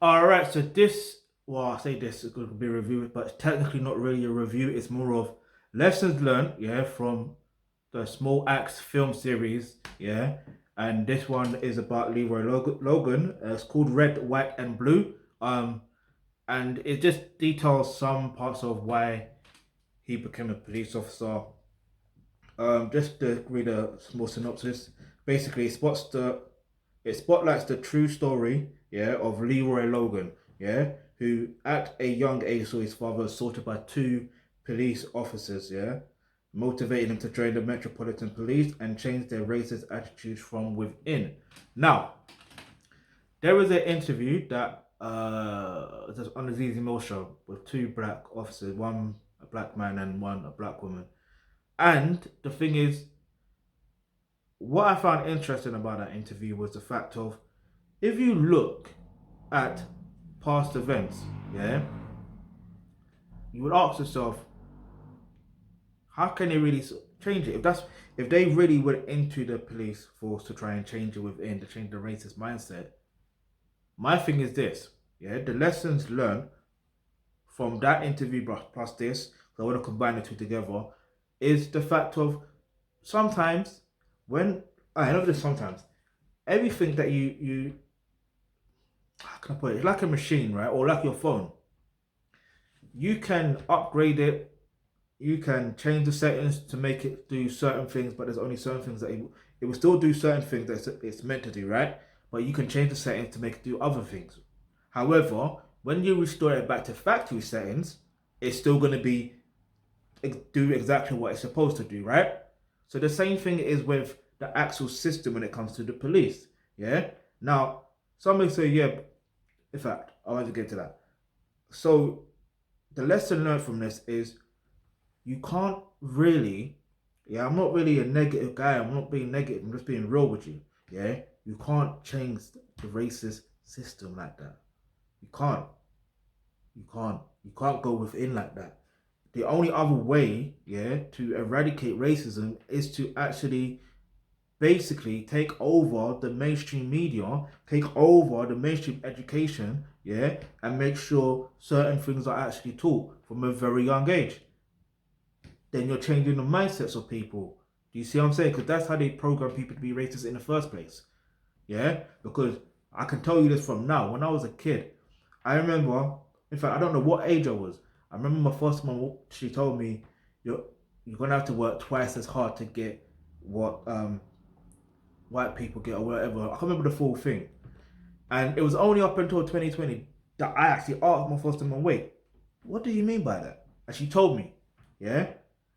All right, so this, well, I say this is going to be a review, but it's technically not really a review. It's more of lessons learned, yeah, from the Smallaxe film series, yeah. And this one is about Leroy Logan. It's called Red, White, and Blue. And it just details some parts of why he became a police officer. Just to read a small synopsis. Basically, it spotlights the true story, yeah, of Leroy Logan, yeah, who at a young age saw his father assaulted by two police officers, yeah, motivating him to join the Metropolitan Police and change their racist attitudes from within. Now, there was an interview that on the ZZ Mill show with two black officers, one a black man and one a black woman. And the thing is, what I found interesting about that interview was the fact of if you look at past events, yeah, you would ask yourself, how can they really change it? If they really went into the police force to try and change it within, to change the racist mindset, my thing is this, yeah, the lessons learned from that interview plus this, so I want to combine the two together, is the fact of sometimes when I know this sometimes everything that you how can I put it? It's like a machine, right? Or like your phone. You can upgrade it. You can change the settings to make it do certain things, but there's only certain things that it will still do certain things that it's meant to do, right? But you can change the settings to make it do other things. However, when you restore it back to factory settings, it's still going to be do exactly what it's supposed to do, right? So the same thing is with the actual system when it comes to the police. Yeah. Now, some may say, yeah, in fact, I want to get to that. So the lesson learned from this is you can't really, yeah, I'm not really a negative guy. I'm not being negative. I'm just being real with you. Yeah. You can't change the racist system like that. You can't. You can't. You can't go within like that. The only other way, yeah, to eradicate racism is to actually basically take over the mainstream media, take over the mainstream education, yeah, and make sure certain things are actually taught from a very young age. Then you're changing the mindsets of people. Do you see what I'm saying? Because that's how they program people to be racist in the first place. Yeah? Because I can tell you this from now. When I was a kid, I remember, in fact, I don't know what age I was. I remember my first mom, she told me, you're going to have to work twice as hard to get what white people get or whatever. I can't remember the full thing. And it was only up until 2020 that I actually asked my foster mom, wait, what do you mean by that? And she told me, yeah?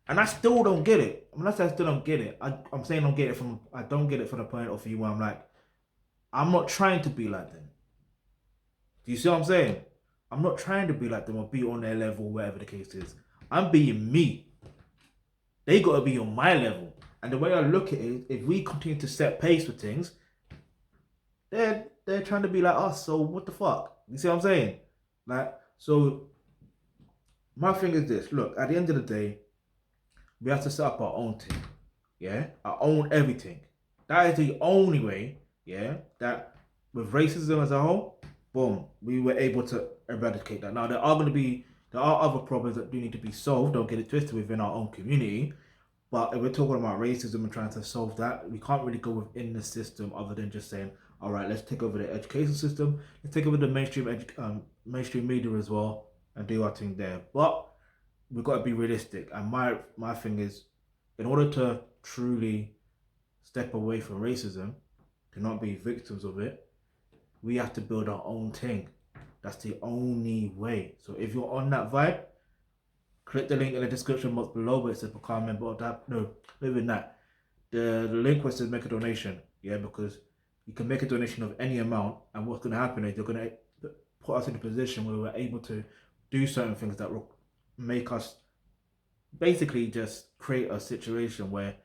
And I still don't get it. I mean, I say I still don't get it. I'm saying I don't get it from the point of view where I'm like, I'm not trying to be like them. Do you see what I'm saying? I'm not trying to be like them or be on their level, whatever the case is. I'm being me. They got to be on my level. And the way I look at it, if we continue to set pace with things, they're trying to be like us. So what the fuck? You see what I'm saying? Like, so my thing is this. Look, at the end of the day, we have to set up our own thing. Yeah? Our own everything. That is the only way, yeah, that with racism as a whole, boom, we were able to eradicate that. Now there are other problems that do need to be solved, don't get it twisted, within our own community. But if we're talking about racism and trying to solve that, we can't really go within the system other than just saying, all right, let's take over the education system, let's take over the mainstream media as well, and do our thing there. But we've got to be realistic. And my thing is, in order to truly step away from racism, to not be victims of it, we have to build our own thing. That's the only way. So if you're on that vibe, click the link in the description box below where it says become a member of that. No, even that. The link where it says make a donation. Yeah, because you can make a donation of any amount, and what's going to happen is you're going to put us in a position where we're able to do certain things that will make us basically just create a situation where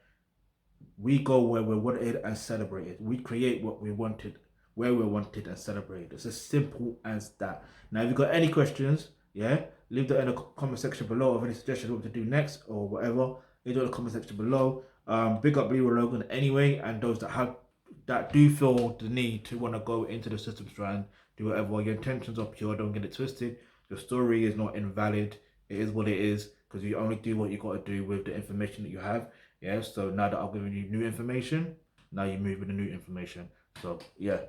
we go where we're wanted and celebrated. We create what we wanted, where we're wanted and celebrated. It's as simple as that. Now, if you've got any questions, yeah, leave that in the comment section below of any suggestions what to do next or whatever. Leave it in the comment section below. Big up Leroy Logan anyway, and those that do feel the need to want to go into the system strand do whatever. Your intentions are pure. Don't get it twisted. Your story is not invalid. It is what it is, because you only do what you got to do with the information that you have. Yeah. So now that I've given you new information, now you move with the new information. So yeah.